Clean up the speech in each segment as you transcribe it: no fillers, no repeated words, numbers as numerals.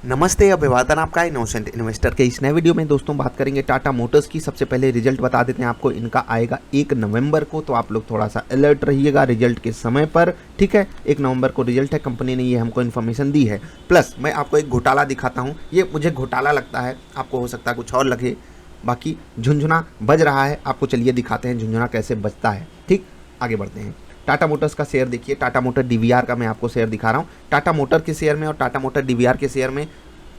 नमस्ते, अभिवादन आपका इनोसेंट इन्वेस्टर के इस नए वीडियो में दोस्तों बात करेंगे टाटा मोटर्स की। सबसे पहले रिजल्ट बता देते हैं आपको, इनका आएगा 1 नवंबर को, तो आप लोग थोड़ा सा अलर्ट रहिएगा रिजल्ट के समय पर, ठीक है। 1 नवंबर को रिजल्ट है, कंपनी ने ये हमको इन्फॉर्मेशन दी है। प्लस मैं आपको एक घोटाला दिखाता हूँ, ये मुझे घोटाला लगता है, आपको हो सकता है कुछ और लगे। बाकी झुंझुना बज रहा है, आपको चलिए दिखाते हैं झुंझुना कैसे बजता है, ठीक। आगे बढ़ते हैं। टाटा मोटर्स का शेयर देखिए, टाटा मोटर डीवीआर का मैं आपको शेयर दिखा रहा हूँ। टाटा मोटर के शेयर में और टाटा मोटर डीवीआर के शेयर में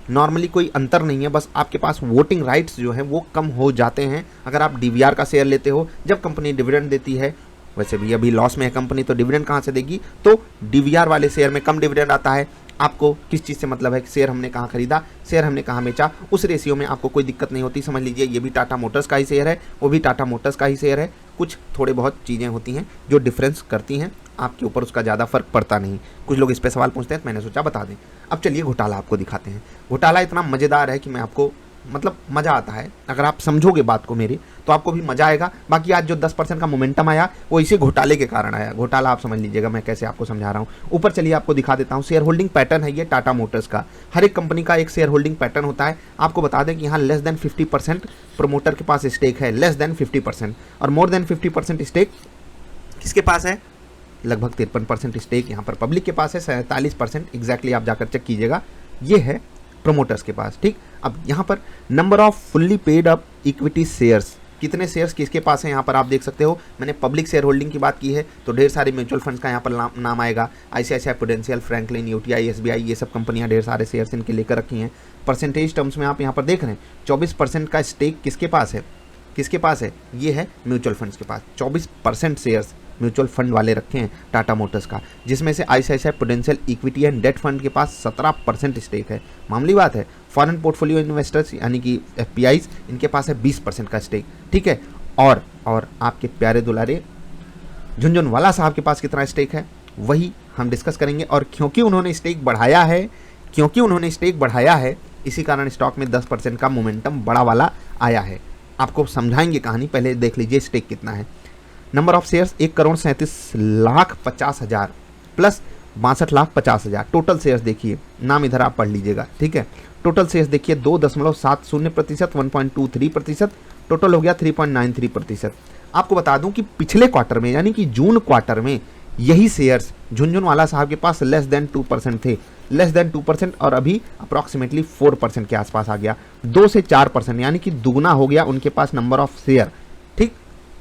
नॉर्मली कोई अंतर नहीं है, बस आपके पास वोटिंग राइट्स जो है वो कम हो जाते हैं अगर आप डीवीआर का शेयर लेते हो। जब कंपनी डिविडेंड देती है, वैसे भी अभी लॉस में है कंपनी, तो डिविडेंड कहाँ से देगी, तो डीवीआर वाले शेयर में कम डिविडेंड आता है। आपको किस चीज़ से मतलब है कि शेयर हमने कहाँ खरीदा, शेयर हमने कहाँ बेचा, उस रेशियो में आपको कोई दिक्कत नहीं होती। समझ लीजिए ये भी टाटा मोटर्स का ही शेयर है, वो भी टाटा मोटर्स का ही शेयर है। कुछ थोड़े बहुत चीज़ें होती हैं जो डिफरेंस करती हैं, आपके ऊपर उसका ज़्यादा फर्क पड़ता नहीं। कुछ लोग इस पर सवाल पूछते हैं, तो मैंने सोचा बता दें। अब चलिए घोटाला आपको दिखाते हैं। घोटाला इतना मज़ेदार है कि मैं आपको मतलब मज़ा आता है, अगर आप समझोगे बात को मेरी तो आपको भी मज़ा आएगा। बाकी आज जो 10% का मोमेंटम आया वो इसी घोटाले के कारण आया। घोटाला आप समझ लीजिएगा मैं कैसे आपको समझा रहा हूँ। ऊपर चलिए आपको दिखा देता हूँ, शेयर होल्डिंग पैटर्न है ये टाटा मोटर्स का। हर एक कंपनी का एक शेयर होल्डिंग पैटर्न होता है। आपको बता दें कि यहाँ लेस देन 50% प्रमोटर के पास स्टेक है, लेस देन 50%, और मोर देन 50% स्टेक किसके पास है, लगभग 53% स्टेक यहाँ पर पब्लिक के पास है, 47% एग्जैक्टली आप जाकर चेक कीजिएगा, ये है प्रोमोटर्स के पास, ठीक। अब यहाँ पर number off fully paid up equity shares, कितने शेयर्स किसके पास है यहाँ पर आप देख सकते हो। मैंने पब्लिक शेयर होल्डिंग की बात की है तो ढेर सारे म्यूचुअल फंड्स का यहाँ पर नाम आएगा। ICICI prudential, Franklin, UTI, SBI, ये सब कंपनियाँ ढेर सारे शेयर्स इनके लेकर रखी हैं। परसेंटेज टर्म्स में आप यहाँ पर देख रहे हैं 24% का स्टेक किसके पास है, किसके पास है, ये है म्यूचुअल फंड्स के पास। 24% शेयर्स म्यूचुअल फंड वाले रखे हैं टाटा मोटर्स का, जिसमें से ICICI Prudential equity and debt fund के पास 17% स्टेक है। मामूली बात है। फॉरेन पोर्टफोलियो इन्वेस्टर्स यानी कि एफपीआईज, इनके पास है 20% का स्टेक, ठीक है। और आपके प्यारे दुलारे झुनझुनवाला साहब के पास कितना स्टेक है वही हम डिस्कस करेंगे। और क्योंकि उन्होंने स्टेक बढ़ाया है, इसी कारण स्टॉक में 10% का मोमेंटम बड़ा वाला आया है। आपको समझाएंगे कहानी, पहले देख लीजिए स्टेक कितना है। Number of shares 1,37,50,000 plus 62,50,000 total shares देखिए, नाम इधर आप पढ़ लीजिएगा, ठीक है। टोटल शेयर्स देखिए 2.70%, 1.23%, टोटल हो गया 3.93%। आपको बता दूं कि पिछले क्वार्टर में यानी कि जून क्वार्टर में यही शेयर्स झुनझुनवाला साहब के पास लेस देन 2% थे, लेस देन 2%, और अभी अप्रॉक्सीमेटली 4% के आसपास आ गया। 2 से 4% यानी कि दुगना हो गया उनके पास नंबर ऑफ शेयर, ठीक।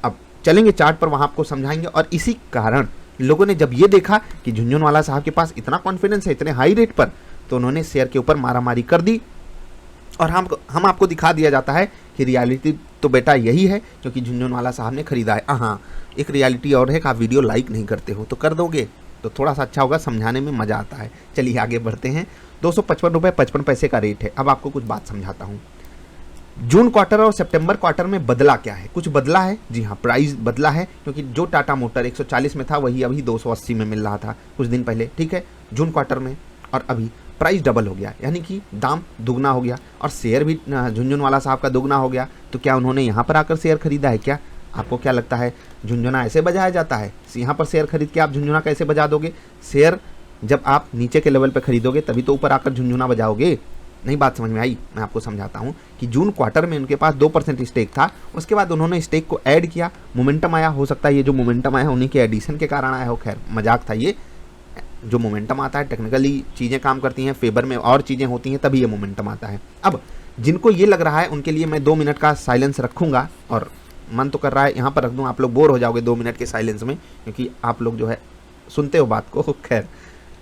अब चलेंगे चार्ट पर, वहां आपको समझाएंगे। और इसी कारण लोगों ने जब ये देखा कि झुनझुनवाला साहब के पास इतना कॉन्फिडेंस है इतने हाई रेट पर, तो उन्होंने शेयर के ऊपर मारामारी कर दी। और हम आपको दिखा दिया जाता है कि रियलिटी तो बेटा यही है, क्योंकि झुनझुनवाला साहब ने खरीदा है। हाँ, एक रियलिटी और है कि आप वीडियो लाइक नहीं करते हो, तो कर दोगे तो थोड़ा सा अच्छा होगा, समझाने में मज़ा आता है। चलिए आगे बढ़ते हैं। 255 रुपये 55 पैसे का रेट है। अब आपको कुछ बात समझाता हूँ। जून क्वार्टर और सितंबर क्वार्टर में बदला क्या है, कुछ बदला है। जी हाँ, प्राइस बदला है, क्योंकि जो टाटा मोटर 140 में था वही अभी 280 में मिल रहा था कुछ दिन पहले, ठीक है, जून क्वार्टर में। और अभी प्राइस डबल हो गया, यानी कि दाम दुगना हो गया, और शेयर भी झुनझुनवाला साहब का दुगना हो गया। तो क्या उन्होंने यहाँ पर आकर शेयर खरीदा है क्या? आपको क्या लगता है झुनझुना ऐसे बजाया जाता है? यहाँ पर शेयर खरीद के आप झुनझुना कैसे बजा दोगे? शेयर जब आप नीचे के लेवल पर खरीदोगे तभी तो ऊपर आकर झुनझुना बजाओगे। नहीं, बात समझ में आई? मैं आपको समझाता हूँ कि जून क्वार्टर में उनके पास 2% स्टेक था, उसके बाद उन्होंने स्टेक को ऐड किया, मोमेंटम आया। हो सकता है ये जो मोमेंटम आया उन्हीं के एडिशन के कारण आया हो, खैर मजाक था ये। जो मोमेंटम आता है टेक्निकली चीज़ें काम करती हैं, फेवर में और चीज़ें होती हैं, तभी ये मोमेंटम आता है। अब जिनको ये लग रहा है उनके लिए मैं 2 मिनट का साइलेंस रखूँगा, और मन तो कर रहा है यहाँ पर रख दूँ, आप लोग बोर हो जाओगे 2 मिनट के साइलेंस में, क्योंकि आप लोग जो है सुनते हो बात को। खैर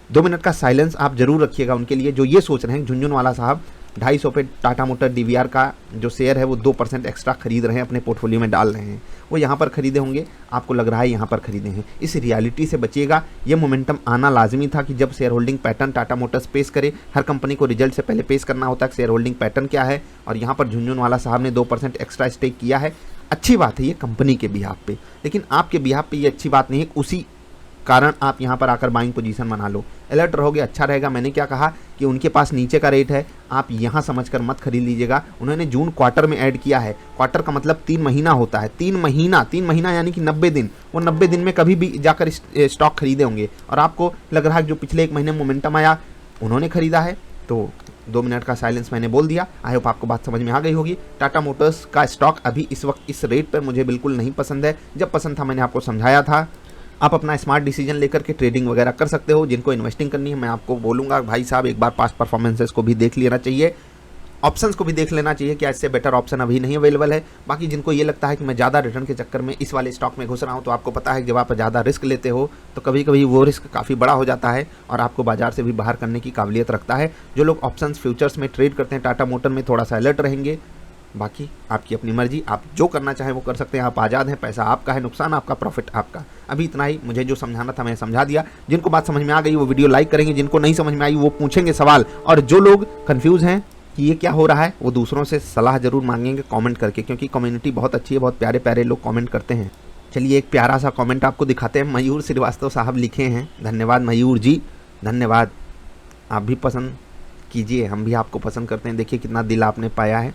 2 मिनट का साइलेंस आप जरूर रखिएगा उनके लिए जो ये सोच रहे हैं झुनझुनवाला साहब 250 पे टाटा मोटर डीवीआर का जो शेयर है वो 2% एक्स्ट्रा खरीद रहे हैं, अपने पोर्टफोलियो में डाल रहे हैं। वो यहाँ पर खरीदे होंगे, आपको लग रहा है यहाँ पर खरीदे हैं। इस रियलिटी से बचिएगा। ये मोमेंटम आना लाजमी था कि जब share holding pattern Tata Motors पेश करे, हर कंपनी को रिजल्ट से पहले पेश करना होता है शेयर होल्डिंग पैटर्न क्या है। और यहाँ पर झुनझुनवाला साहब ने 2% एक्स्ट्रा स्टेक किया है। अच्छी बात है ये कंपनी के बिहाफ पे, लेकिन आपके बिहाफ पे ये अच्छी बात नहीं है। उसी कारण आप यहाँ पर आकर बाइंग पोजीशन बना लो, अलर्ट रहोगे, अच्छा रहेगा। मैंने क्या कहा कि उनके पास नीचे का रेट है, आप यहाँ समझकर मत खरीद लीजिएगा। उन्होंने जून क्वार्टर में ऐड किया है। क्वार्टर का मतलब 3 महीना होता है, 3 महीना यानी कि 90 दिन। वो 90 दिन में कभी भी जाकर स्टॉक खरीदे होंगे, और आपको लग रहा है जो पिछले 1 महीने मोमेंटम आया उन्होंने खरीदा है, तो 2 मिनट का साइलेंस मैंने बोल दिया। आई होप आपको बात समझ में आ गई होगी। टाटा मोटर्स का स्टॉक अभी इस वक्त इस रेट पर मुझे बिल्कुल नहीं पसंद है। जब पसंद था मैंने आपको समझाया था। आप अपना स्मार्ट डिसीजन लेकर के ट्रेडिंग वगैरह कर सकते हो। जिनको इन्वेस्टिंग करनी है मैं आपको बोलूँगा भाई साहब एक बार पास्ट परफॉर्मेंसेस को भी देख लेना चाहिए, ऑप्शंस को भी देख लेना चाहिए, क्या इससे बेटर ऑप्शन अभी नहीं अवेलेबल है। बाकी जिनको ये लगता है कि मैं ज़्यादा रिटर्न के चक्कर में इस वाले स्टॉक में घुस रहा हूँ, तो आपको पता है कि जब आप ज़्यादा रिस्क लेते हो तो कभी कभी वो रिस्क काफ़ी बड़ा हो जाता है और आपको बाजार से भी बाहर करने की काबिलियत रखता है। जो लोग ऑप्शंस फ्यूचर्स में ट्रेड करते हैं टाटा मोटर में थोड़ा सा अलर्ट रहेंगे। बाकी आपकी अपनी मर्जी, आप जो करना चाहें वो कर सकते हैं, आप आज़ाद हैं, पैसा आपका है, नुकसान आपका, प्रॉफिट आपका। अभी इतना ही, मुझे जो समझाना था मैं समझा दिया। जिनको बात समझ में आ गई वो वीडियो लाइक करेंगे, जिनको नहीं समझ में आई वो पूछेंगे सवाल, और जो लोग कंफ्यूज हैं कि ये क्या हो रहा है वो दूसरों से सलाह जरूर मांगेंगे कमेंट करके, क्योंकि कम्युनिटी बहुत अच्छी है, बहुत प्यारे प्यारे लोग कमेंट करते हैं। चलिए एक प्यारा सा कमेंट आपको दिखाते हैं। मयूर श्रीवास्तव साहब लिखे हैं, धन्यवाद मयूर जी, धन्यवाद। आप भी पसंद कीजिए, हम भी आपको पसंद करते हैं। देखिए कितना दिल आपने पाया है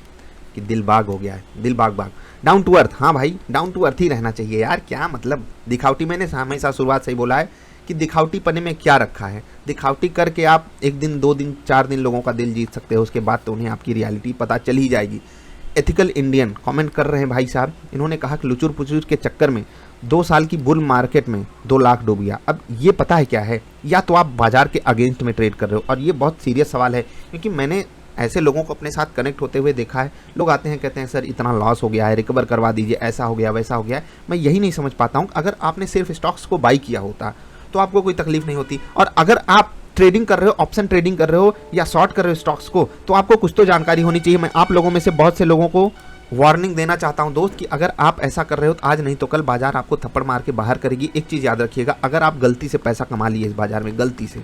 कि दिल बाग हो गया है, दिल बाग बाग। डाउन टू अर्थ, हाँ भाई डाउन टू अर्थ ही रहना चाहिए यार। क्या मतलब दिखावटी, मैंने हमेशा शुरुआत से ही बोला है कि दिखावटी पने में क्या रखा है। दिखावटी करके आप 1 दिन 2 दिन 4 दिन लोगों का दिल जीत सकते हो, उसके बाद तो उन्हें आपकी रियलिटी पता चल ही जाएगी। एथिकल इंडियन कमेंट कर रहे हैं भाई साहब, इन्होंने कहा कि लुचुर पुचुर के चक्कर में 2 साल की बुल मार्केट में 2 लाख डूब गया। अब ये पता है क्या है, या तो आप बाजार के अगेंस्ट में ट्रेड कर रहे हो, और ये बहुत सीरियस सवाल है क्योंकि मैंने ऐसे लोगों को अपने साथ कनेक्ट होते हुए देखा है। लोग आते हैं कहते हैं सर इतना लॉस हो गया है, रिकवर करवा दीजिए, ऐसा हो गया वैसा हो गया है। मैं यही नहीं समझ पाता हूँ, अगर आपने सिर्फ स्टॉक्स को बाई किया होता तो आपको कोई तकलीफ नहीं होती, और अगर आप ट्रेडिंग कर रहे हो, ऑप्शन ट्रेडिंग कर रहे हो या शॉर्ट कर रहे हो स्टॉक्स को, तो आपको कुछ तो जानकारी होनी चाहिए। मैं आप लोगों में से बहुत से लोगों को वार्निंग देना चाहता हूं दोस्त कि अगर आप ऐसा कर रहे हो तो आज नहीं तो कल बाजार आपको थप्पड़ मार के बाहर करेगी। एक चीज़ याद रखिएगा, अगर आप गलती से पैसा कमा लिए इस बाजार में गलती से,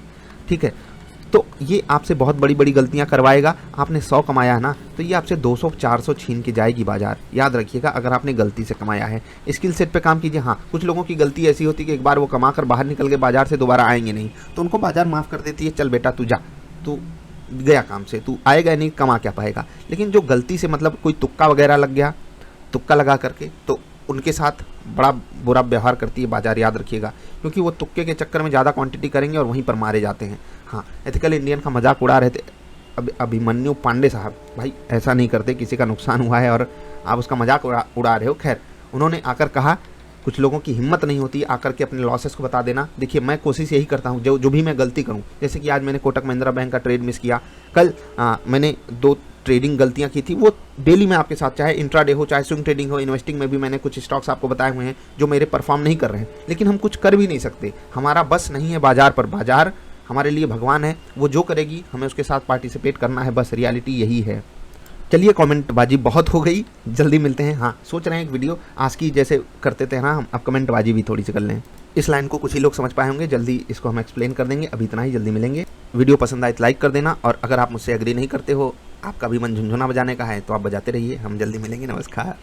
ठीक है, तो ये आपसे बहुत बड़ी बड़ी गलतियां करवाएगा। आपने 100 कमाया है ना, तो ये आपसे 200 400 छीन के जाएगी बाजार, याद रखिएगा अगर आपने गलती से कमाया है। स्किल सेट पे काम कीजिए। हाँ, कुछ लोगों की गलती ऐसी होती है कि एक बार वो कमा कर बाहर निकल के बाजार से दोबारा आएंगे नहीं, तो उनको बाजार माफ़ कर देती है, चल बेटा तू जा, तू गया काम से, तू आएगा नहीं, कमा क्या पाएगा। लेकिन जो गलती से मतलब कोई तुक्का वगैरह लग गया, तुक्का लगा करके, तो उनके साथ बड़ा बुरा व्यवहार करती है बाजार, याद रखिएगा, क्योंकि वो तुक्के के चक्कर में ज़्यादा क्वांटिटी करेंगे और वहीं पर मारे जाते हैं। हाँ, एथिकल इंडियन का मजाक उड़ा रहे थे अभिमन्यु पांडे साहब, भाई ऐसा नहीं करते, किसी का नुकसान हुआ है और आप उसका मजाक उड़ा रहे हो। खैर, उन्होंने आकर कहा कुछ लोगों की हिम्मत नहीं होती आकर के अपने लॉसेस को बता देना। देखिए मैं कोशिश यही करता हूँ, जो भी मैं गलती करूँ, जैसे कि आज मैंने कोटक महिंद्रा बैंक का ट्रेड मिस किया, कल मैंने 2 ट्रेडिंग गलतियां की थी, वो डेली में आपके साथ, चाहे इंट्राडे हो चाहे स्विंग ट्रेडिंग हो, इन्वेस्टिंग में भी मैंने कुछ स्टॉक्स आपको बताए हुए हैं जो मेरे परफॉर्म नहीं कर रहे हैं, लेकिन हम कुछ कर भी नहीं सकते, हमारा बस नहीं है बाजार पर। बाजार हमारे लिए भगवान है, वो जो करेगी हमें उसके साथ पार्टिसिपेट करना है, बस रियलिटी यही है। चलिए कमेंट बाजी बहुत हो गई, जल्दी मिलते हैं। हाँ, सोच रहे हैं एक वीडियो आज की जैसे करते थे ना हम, अब कमेंट बाजी भी थोड़ी सी कर लें। इस लाइन को कुछ ही लोग समझ पाए होंगे, जल्दी इसको हम एक्सप्लेन कर देंगे। अभी इतना ही, जल्दी मिलेंगे। वीडियो पसंद आए तो लाइक कर देना, और अगर आप मुझसे एग्री नहीं करते हो, आपका भी मन झुनझुना बजाने का है, तो आप बजाते रहिए। हम जल्दी मिलेंगे, नमस्कार।